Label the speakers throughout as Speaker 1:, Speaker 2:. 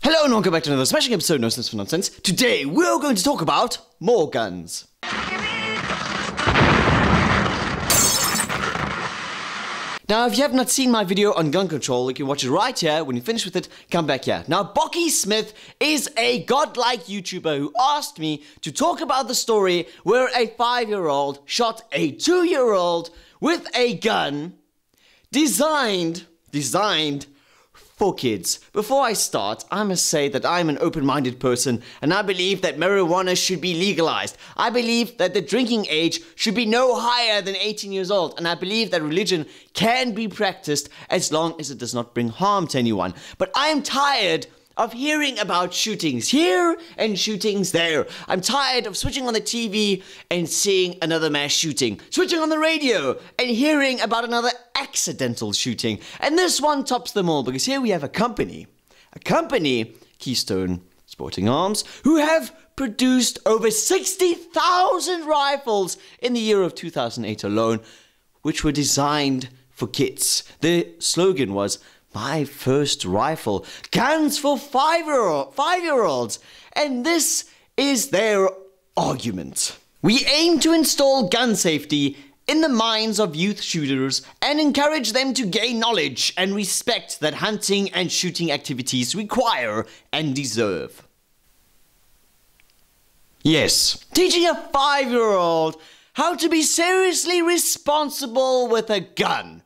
Speaker 1: Hello and welcome back to another smashing episode of Nosensefornonsense. Today we're going to talk about more guns. Now, if you have not seen my video on gun control, you can watch it right here. When you finish with it, come back here. Now, Bocky Smith is a godlike YouTuber who asked me to talk about the story where a 5-year-old shot a 2-year-old with a gun designed for kids. Before I start, I must say that I'm an open-minded person and I believe that marijuana should be legalized. I believe that the drinking age should be no higher than 18 years old, and I believe that religion can be practiced as long as it does not bring harm to anyone. But I am tired of hearing about shootings here and shootings there. I'm tired of switching on the TV and seeing another mass shooting, switching on the radio and hearing about another accidental shooting. And this one tops them all, because here we have a company, Keystone Sporting Arms, who have produced over 60,000 rifles in the year of 2008 alone, which were designed for kids. The slogan was, "My first rifle, guns for 5-year-olds. And this is their argument. We aim to install gun safety in the minds of youth shooters and encourage them to gain knowledge and respect that hunting and shooting activities require and deserve." Yes, teaching a 5-year-old how to be seriously responsible with a gun.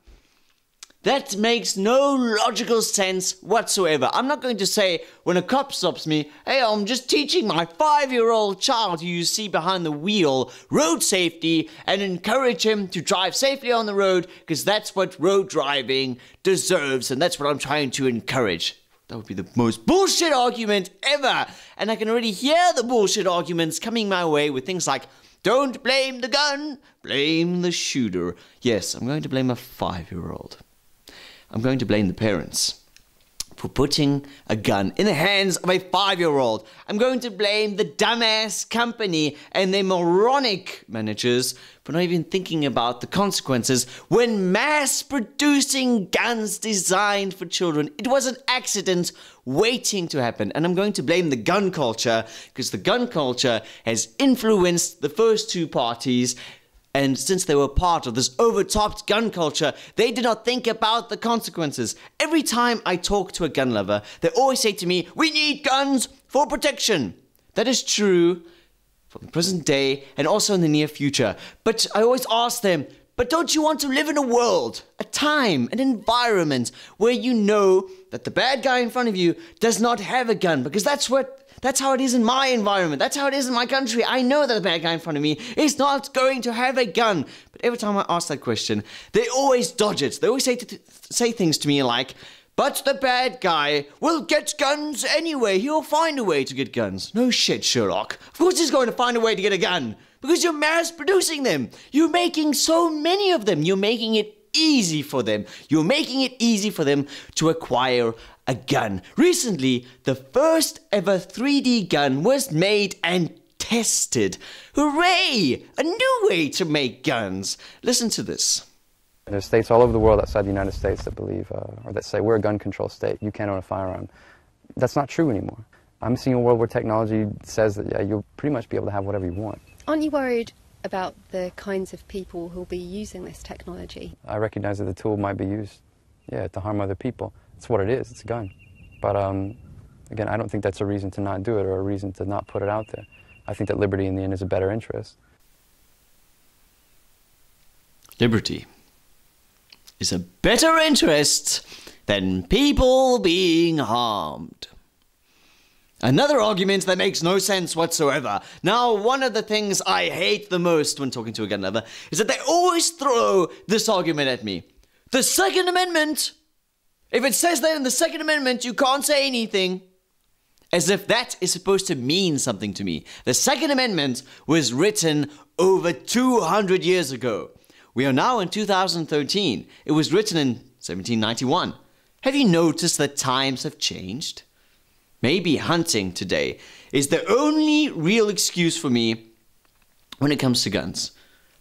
Speaker 1: That makes no logical sense whatsoever. I'm not going to say when a cop stops me, "Hey, I'm just teaching my 5-year-old child who you see behind the wheel road safety and encourage him to drive safely on the road because that's what road driving deserves and that's what I'm trying to encourage." That would be the most bullshit argument ever. And I can already hear the bullshit arguments coming my way with things like, "Don't blame the gun, blame the shooter." Yes, I'm going to blame a 5-year-old. I'm going to blame the parents for putting a gun in the hands of a 5-year-old. I'm going to blame the dumbass company and their moronic managers for not even thinking about the consequences when mass producing guns designed for children. It was an accident waiting to happen. And I'm going to blame the gun culture, because the gun culture has influenced the first two parties. And since they were part of this overtopped gun culture, they did not think about the consequences. Every time I talk to a gun lover, they always say to me, "We need guns for protection." That is true for the present day and also in the near future. But I always ask them, but don't you want to live in a world, a time, an environment where you know that the bad guy in front of you does not have a gun? Because that's how it is in my environment. That's how it is in my country. I know that the bad guy in front of me is not going to have a gun. But every time I ask that question, they always dodge it. They always say things to me like, "But the bad guy will get guns anyway. He'll find a way to get guns." No shit, Sherlock. Of course he's going to find a way to get a gun. Because you're mass producing them. You're making so many of them. You're making it easy for them. You're making it easy for them to acquire a gun. Recently, the first ever 3D gun was made and tested. Hooray! A new way to make guns. Listen to this.
Speaker 2: There's states all over the world outside the United States that believe, or that say, we're a gun control state, you can't own a firearm. That's not true anymore. I'm seeing a world where technology says that, yeah, you'll pretty much be able to have whatever you want.
Speaker 3: Aren't you worried about the kinds of people who'll be using this technology?
Speaker 2: I recognize that the tool might be used, yeah, to harm other people. It's what it is, it's a gun. But again, I don't think that's a reason to not do it or a reason to not put it out there. I think that liberty in the end is a better interest.
Speaker 1: Liberty is a better interest than people being harmed. Another argument that makes no sense whatsoever. Now, one of the things I hate the most when talking to a gun lover is that they always throw this argument at me. The Second Amendment! If it says that in the Second Amendment, you can't say anything. As if that is supposed to mean something to me. The Second Amendment was written over 200 years ago. We are now in 2013. It was written in 1791. Have you noticed that times have changed? Maybe hunting today is the only real excuse for me when it comes to guns.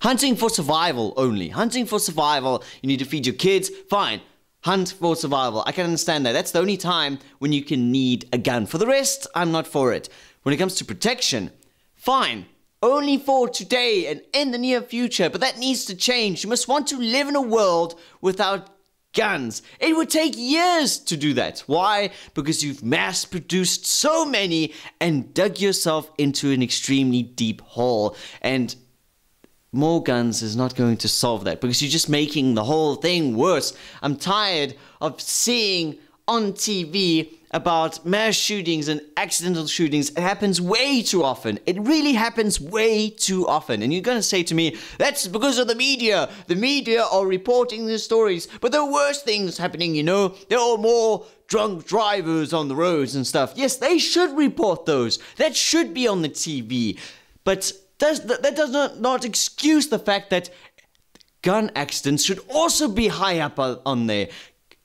Speaker 1: Hunting for survival only. Hunting for survival, you need to feed your kids, fine. hunt for survival. I can understand that. That's the only time when you can need a gun. For the rest, I'm not for it. When it comes to protection, fine. Only for today and in the near future, but that needs to change. You must want to live in a world without guns. It would take years to do that. Why? Because you've mass-produced so many and dug yourself into an extremely deep hole. And more guns is not going to solve that, because you're just making the whole thing worse. I'm tired of seeing on TV about mass shootings and accidental shootings. It happens way too often. It really happens way too often. And you're going to say to me, that's because of the media. The media are reporting the stories. But there are worse things happening, you know. There are more drunk drivers on the roads and stuff. Yes, they should report those. That should be on the TV. But that does not excuse the fact that gun accidents should also be high up on there.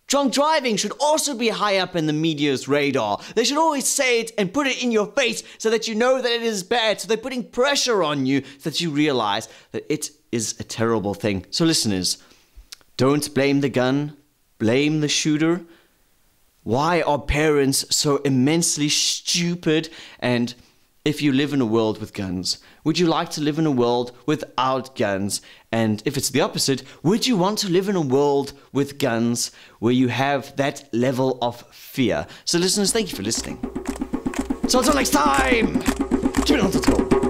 Speaker 1: Drunk driving should also be high up in the media's radar. They should always say it and put it in your face so that you know that it is bad. So they're putting pressure on you so that you realize that it is a terrible thing. So listeners, don't blame the gun, blame the shooter. Why are parents so immensely stupid? And if you live in a world with guns, would you like to live in a world without guns? And if it's the opposite, would you want to live in a world with guns where you have that level of fear? So listeners, thank you for listening. So until next time, keep it nonsensical.